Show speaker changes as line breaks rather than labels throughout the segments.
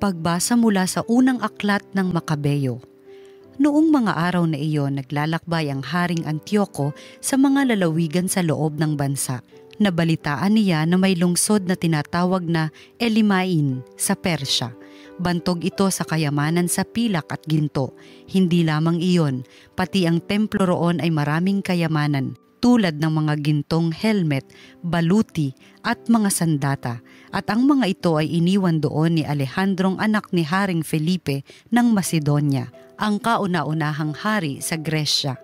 Pagbasa mula sa unang aklat ng Makabeyo. Noong mga araw na iyon, naglalakbay ang Haring Antioco sa mga lalawigan sa loob ng bansa. Nabalitaan niya na may lungsod na tinatawag na Elimain sa Persya. Bantog ito sa kayamanan sa pilak at ginto. Hindi lamang iyon, pati ang templo roon ay maraming kayamanan, tulad ng mga gintong helmet, baluti at mga sandata. At ang mga ito ay iniwan doon ni Alejandrong anak ni Haring Felipe ng Macedonia, ang kauna-unahang hari sa Gresya.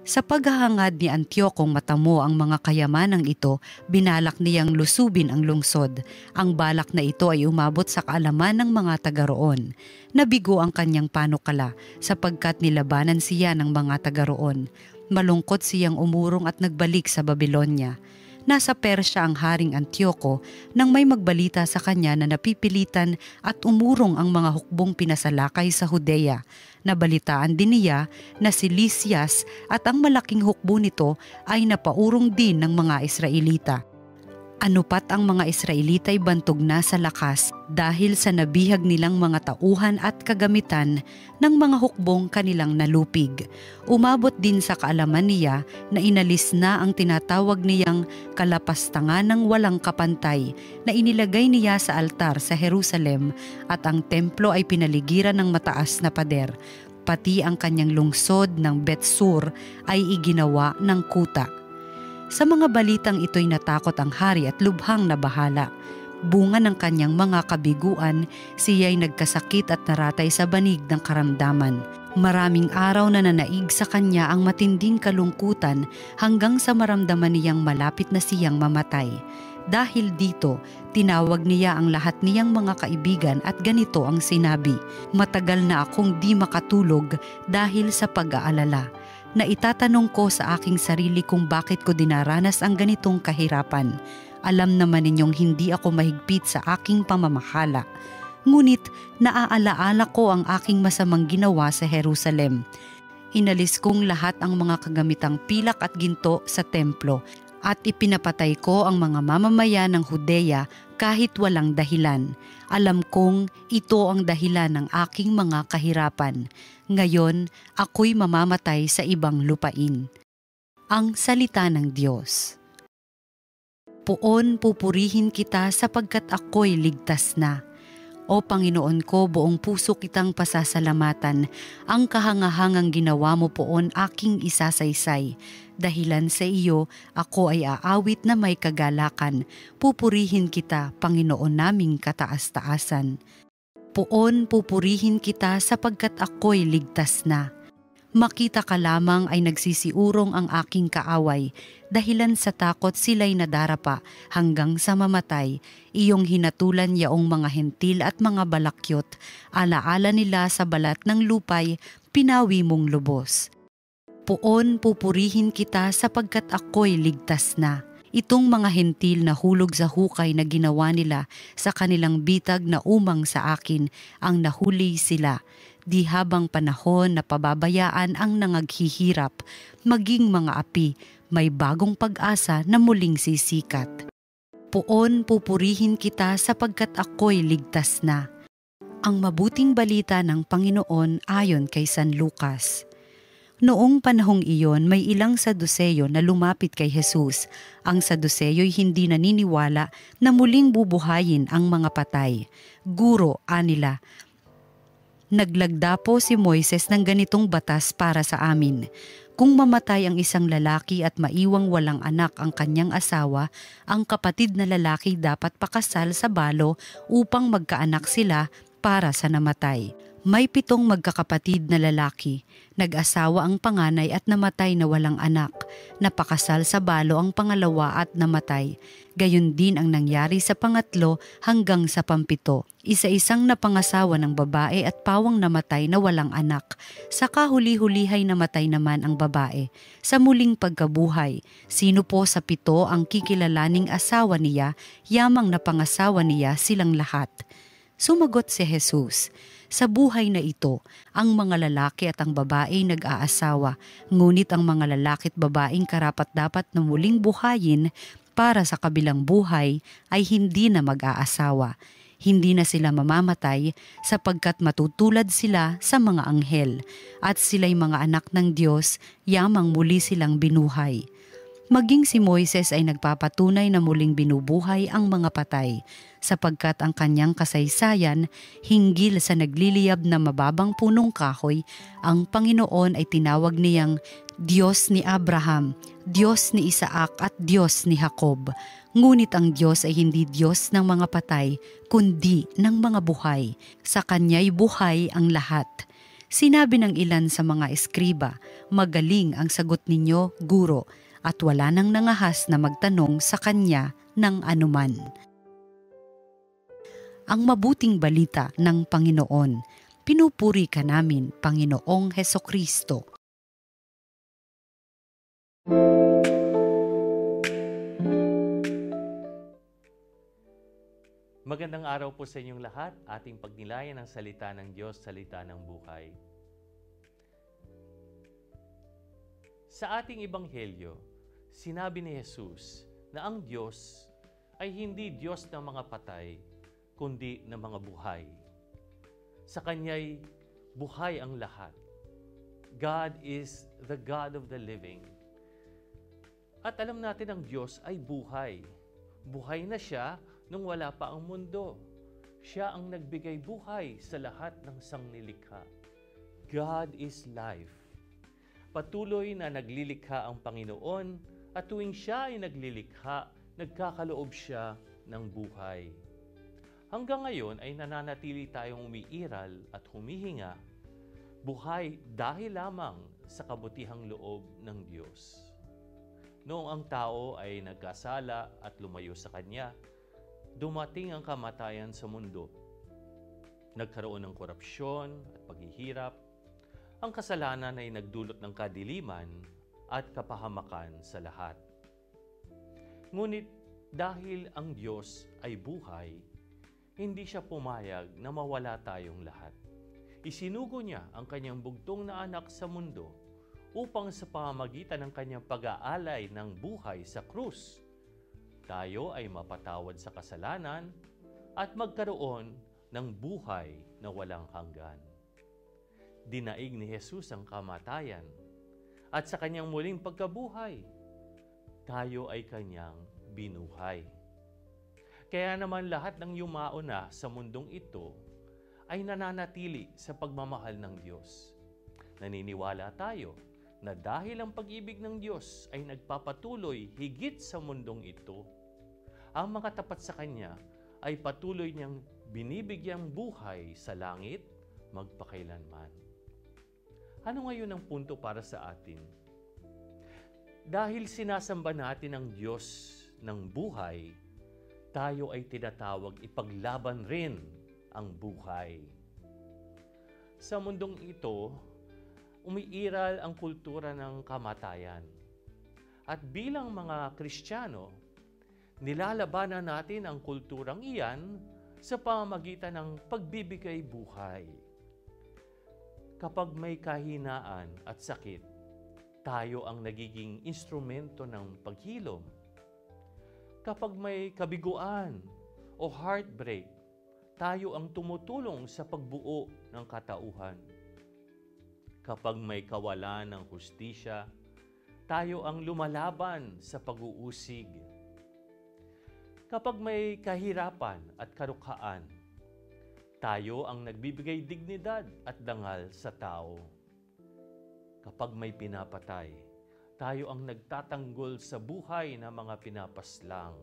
Sa paghahangad ni Antiocong matamo ang mga kayamanang ito, binalak niyang lusubin ang lungsod. Ang balak na ito ay umabot sa kaalaman ng mga taga roon. Nabigo ang kanyang panukala sapagkat nilabanan siya ng mga taga roon. Malungkot siyang umurong at nagbalik sa Babylonia. Nasa Persya ang Haring Antioco nang may magbalita sa kanya na napipilitan at umurong ang mga hukbong pinasalakay sa Judea. Nabalitaan din niya na si Lysias at ang malaking hukbo nito ay napaurong din ng mga Israelita. Anupat ang mga Israelita ay bantog na sa lakas dahil sa nabihag nilang mga tauhan at kagamitan ng mga hukbong kanilang nalupig. Umabot din sa kaalaman niya na inalis na ang tinatawag niyang kalapastangan ng walang kapantay na inilagay niya sa altar sa Jerusalem at ang templo ay pinaligiran ng mataas na pader. Pati ang kanyang lungsod ng Betsur ay iginawa ng kuta. Sa mga balitang ito'y natakot ang hari at lubhang nabahala. Bunga ng kanyang mga kabiguan, siya'y nagkasakit at naratay sa banig ng karamdaman. Maraming araw na nanaig sa kanya ang matinding kalungkutan hanggang sa maramdaman niyang malapit na siyang mamatay. Dahil dito, tinawag niya ang lahat niyang mga kaibigan at ganito ang sinabi, "Matagal na akong di makatulog dahil sa pag-aalala. Na itatanong ko sa aking sarili kung bakit ko dinaranas ang ganitong kahirapan. Alam naman ninyong hindi ako mahigpit sa aking pamamahala. Ngunit naaalaala ko ang aking masamang ginawa sa Jerusalem. Inalis kong lahat ang mga kagamitang pilak at ginto sa templo at ipinapatay ko ang mga mamamayan ng Judea kahit walang dahilan. Alam kong ito ang dahilan ng aking mga kahirapan. Ngayon, ako'y mamamatay sa ibang lupain." Ang salita ng Diyos. Poon pupurihin kita sapagkat ako'y ligtas na. O Panginoon ko, buong puso kitang pasasalamatan. Ang kahangahangang ginawa mo poon aking isasaysay. Dahilan sa iyo, ako ay aawit na may kagalakan. Pupurihin kita, Panginoon naming kataas-taasan. Poon pupurihin kita sapagkat ako'y ligtas na. Makita ka lamang ay nagsisiurong ang aking kaaway. Dahilan sa takot sila'y nadarapa hanggang sa mamatay. Iyong hinatulan yaong mga hentil at mga balakyot. Alaala nila sa balat ng lupay, pinawi mong lubos. Poon pupurihin kita sapagkat ako'y ligtas na. Itong mga hentil na hulog sa hukay na ginawa nila sa kanilang bitag na umang sa akin, ang nahuli sila. Di habang panahon na pababayaan ang nangaghihirap, maging mga api, may bagong pag-asa na muling sisikat. Poon pupurihin kita sapagkat ako'y ligtas na. Ang mabuting balita ng Panginoon ayon kay San Lucas. Noong panahong iyon, may ilang Saduseyo na lumapit kay Jesus. Ang Saduseyo'y hindi naniniwala na muling bubuhayin ang mga patay. "Guro," anila, "naglagda po si Moises ng ganitong batas para sa amin. Kung mamatay ang isang lalaki at maiwang walang anak ang kanyang asawa, ang kapatid na lalaki dapat pakasal sa balo upang magkaanak sila para sa namatay. May 7 magkakapatid na lalaki. Nag-asawa ang panganay at namatay na walang anak. Napakasal sa balo ang pangalawa at namatay. Gayon din ang nangyari sa pangatlo hanggang sa pampito. Isa-isang napangasawa ng babae at pawang namatay na walang anak. Sa kahuli-hulihay namatay naman ang babae. Sa muling pagkabuhay, sino po sa 7 ang kikilalaning asawa niya, yamang napangasawa niya silang lahat?" Sumagot si Jesus, "Sa buhay na ito, ang mga lalaki at ang babae nag-aasawa, ngunit ang mga lalaki at babaeng karapat-dapat na muling buhayin para sa kabilang buhay ay hindi na mag-aasawa. Hindi na sila mamamatay sapagkat matutulad sila sa mga anghel at sila'y mga anak ng Diyos, yamang muli silang binuhay. Maging si Moises ay nagpapatunay na muling binubuhay ang mga patay, sapagkat ang kanyang kasaysayan hinggil sa nagliliyab na mababang punong kahoy, ang Panginoon ay tinawag niyang Diyos ni Abraham, Diyos ni Isaac at Diyos ni Jacob. Ngunit ang Diyos ay hindi Diyos ng mga patay, kundi ng mga buhay. Sa Kanya'y buhay ang lahat. Sinabi ng ilan sa mga eskriba, "Magaling ang sagot ninyo, Guro," at wala nang nangahas na magtanong sa kanya ng anuman. Ang mabuting balita ng Panginoon. Pinupuri ka namin, Panginoong Hesukristo.
Magandang araw po sa inyong lahat. Ating pagnilayan ang salita ng Diyos, salita ng buhay. Sa ating ebanghelyo, sinabi ni Jesus na ang Diyos ay hindi Diyos ng mga patay, kundi ng mga buhay. Sa Kanya'y buhay ang lahat. God is the God of the living. At alam natin ang Diyos ay buhay. Buhay na siya nung wala pa ang mundo. Siya ang nagbigay buhay sa lahat ng sangnilikha. God is life. Patuloy na naglilikha ang Panginoon at tuwing siya ay naglilikha, nagkakaloob siya ng buhay. Hanggang ngayon ay nananatili tayong umiiral at humihinga, buhay dahil lamang sa kabutihang loob ng Diyos. Noong ang tao ay nagkasala at lumayo sa Kanya, dumating ang kamatayan sa mundo. Nagkaroon ng korupsyon at paghihirap. Ang kasalanan ay nagdulot ng kadiliman at kapahamakan sa lahat. Ngunit dahil ang Diyos ay buhay, hindi siya pumayag na mawala tayong lahat. Isinugo niya ang kanyang bugtong na anak sa mundo upang sa pamamagitan ng kanyang pag-aalay ng buhay sa krus, tayo ay mapatawad sa kasalanan at magkaroon ng buhay na walang hanggan. Dinaig ni Jesus ang kamatayan at sa kanyang muling pagkabuhay, tayo ay kanyang binuhay. Kaya naman lahat ng yumao na sa mundong ito ay nananatili sa pagmamahal ng Diyos. Naniniwala tayo na dahil ang pag-ibig ng Diyos ay nagpapatuloy higit sa mundong ito, ang mga tapat sa Kanya ay patuloy niyang binibigyang buhay sa langit magpakailanman. Ano ngayon ang punto para sa atin? Dahil sinasamba natin ang Diyos ng buhay, tayo ay tinatawag ipaglaban rin ang buhay. Sa mundong ito, umiiral ang kultura ng kamatayan. At bilang mga Kristiyano, nilalabanan natin ang kulturang iyan sa pamamagitan ng pagbibigay buhay. Kapag may kahinaan at sakit, tayo ang nagiging instrumento ng paghilom. Kapag may kabiguan o heartbreak, tayo ang tumutulong sa pagbuo ng katauhan. Kapag may kawalan ng hustisya, tayo ang lumalaban sa pag-uusig. Kapag may kahirapan at karukhaan, tayo ang nagbibigay dignidad at dangal sa tao. Kapag may pinapatay, tayo ang nagtatanggol sa buhay ng mga pinapaslang.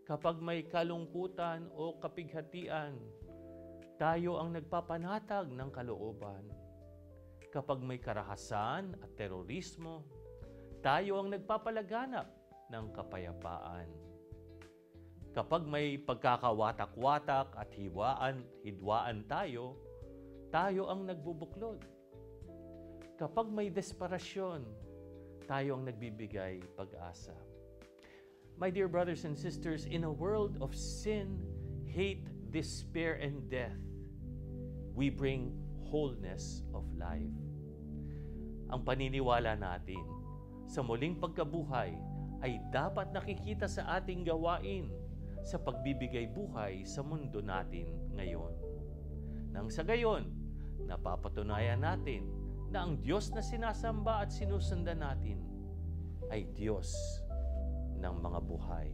Kapag may kalungkutan o kapighatian, tayo ang nagpapanatag ng kalooban. Kapag may karahasan at terorismo, tayo ang nagpapalaganap ng kapayapaan. Kapag may pagkakawatak-watak at hidwaan tayo, tayo ang nagbubuklod. Kapag may desperasyon, tayo ang nagbibigay pag-asa. My dear brothers and sisters, in a world of sin, hate, despair, and death, we bring wholeness of life. Ang paniniwala natin sa muling pagkabuhay ay dapat nakikita sa ating gawain, sa pagbibigay buhay sa mundo natin ngayon. Nang sa gayon, napapatunayan natin na ang Diyos na sinasamba at sinusundan natin ay Diyos ng mga buhay.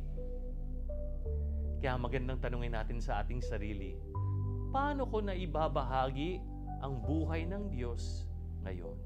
Kaya magandang tanungin natin sa ating sarili, paano ko na ibabahagi ang buhay ng Diyos ngayon?